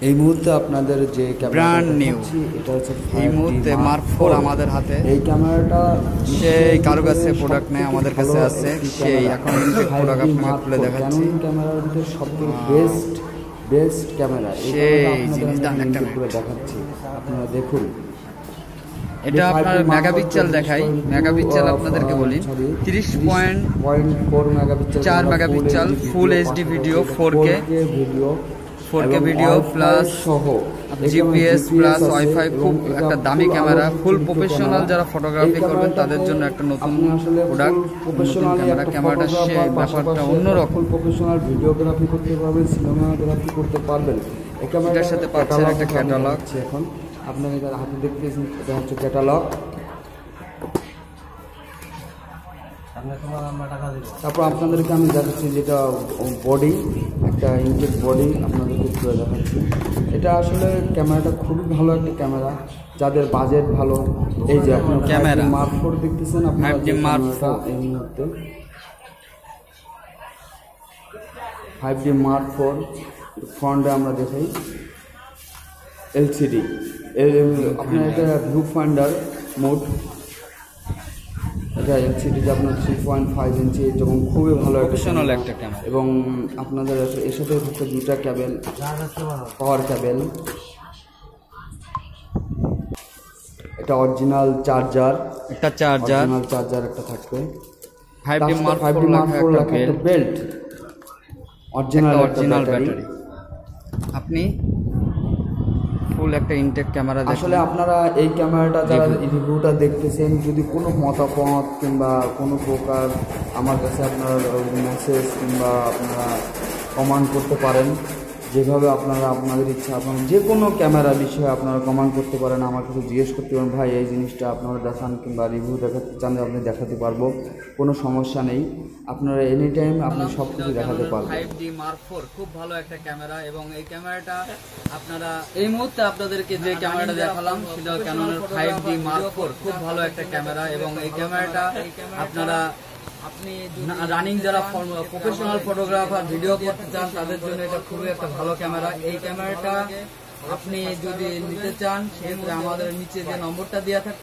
এই মুহূর্তে আপনাদের যে ব্র্যান্ড নিউ এটা হচ্ছে এই মুহূর্তে মার্ক 4 আমাদের হাতে। এই ক্যামেরাটা সেই কারো কাছে প্রোডাক্ট নেই, আমাদের কাছে আছে সেই। এখন প্রোডাক্ট আপনাকে খুলে দেখাচ্ছি। ক্যামেরার ভিতরে সবথেকে বেস্ট ক্যামেরা, সেই জিনিসটা একটা করে দেখাচ্ছি, আপনারা দেখুন। এটা আপনার মেগাপিক্সেল দেখাই। মেগাপিক্সেল আপনাদেরকে বলি 30.4 megapixel, full HD video, 4K video plus GPS plus wifi. খুব একটা দামি ক্যামেরা, ফুল প্রফেশনাল যারা ফটোগ্রাফি করবেন তাদের জন্য একটা নতুন প্রোডাক্ট, প্রফেশনাল ক্যামেরা। ক্যামেরাটা সে ব্যাপারটা অন্যরকম। প্রফেশনাল ভিডিওগ্রাফি করতে পারবেন, সিনেমাগ্রাফি করতে পারবেন। এই ক্যামেরাটার সাথে পাচ্ছেন একটা ক্যাটালগ। এখন আপনারা যারা হাতে দেখতেছেন এটা হচ্ছে ক্যাটালগ। তারপর আপনাদেরকে আমি দেখাচ্ছি যেটা বডি, একটা ইনটেক বডি আপনাদেরকে ঘুরে দেখাচ্ছি। এটা আসলে ক্যামেরাটা খুবই ভালো একটা ক্যামেরা, যাদের বাজেট ভালো। এই যে আপনার ক্যামেরা মার্ক 4 দেখতেছেন আপনারা, এই মুহূর্তে 5D মার্ক 4 ফ্রন্টে আমরা দেখাই এলসিডি। আপনার এটা ভিউ ফাইন্ডার মোড, এটা এলসিডিতে আপনার 3.5 ইঞ্চি, এবং খুবই ভালো প্রফেশনাল একটা ক্যামেরা। এবং আপনাদের এর সাথে হচ্ছে দুটা ক্যাবেল, পাওয়ার ক্যাবেল। এটা অরিজিনাল চার্জার, একটা চার্জার একটা থাকবে। 5D মার্ক 4 একটা বেল্ট, অরিজিনাল ব্যাটারি। আপনি ফুল একটা ইনটেক ক্যামেরা। আসলে আপনারা এই ক্যামেরাটা যারা রিভিউটা দেখতেছেন, যদি কোনো মতামত কিংবা কোনো প্রকার আমার কাছে আপনারা মেসেজ কিংবা আপনারা কমেন্ট করতে পারেন, যেভাবে আপনারা আপনাদের ইচ্ছা, আপনারা যে কোনো ক্যামেরা বিষয়ে আপনারা কমেন্ট করতে পারেন, আমার কাছে জিজ্ঞেস করতে পারেন, ভাই এই জিনিসটা আপনারা দেখান কিংবা রিভিউ দেখাতে চান, আপনি দেখাতে পারবো, কোনো সমস্যা নেই। আপনারা এনি টাইম আপনি সব কিছু দেখাতে পারবেন। 5D মার্ক 4 খুব ভালো একটা ক্যামেরা, এবং এই ক্যামেরাটা আপনারা এই মুহূর্তে আপনাদেরকে যে ক্যামেরাটা দেখালাম সেটা ক্যাননের 5D মার্ক 4 খুব ভালো একটা ক্যামেরা, এবং এই ক্যামেরাটা আপনারা আপনি রানিং যারা প্রফেশনাল ফটোগ্রাফার ভিডিও করতে চান তাদের জন্য এটা খুবই একটা ভালো ক্যামেরা। এই ক্যামেরাটা আপনি যদি নিতে চান সেক্ষেত্রে আমাদের নিচে যে নম্বরটা দেওয়া থাকে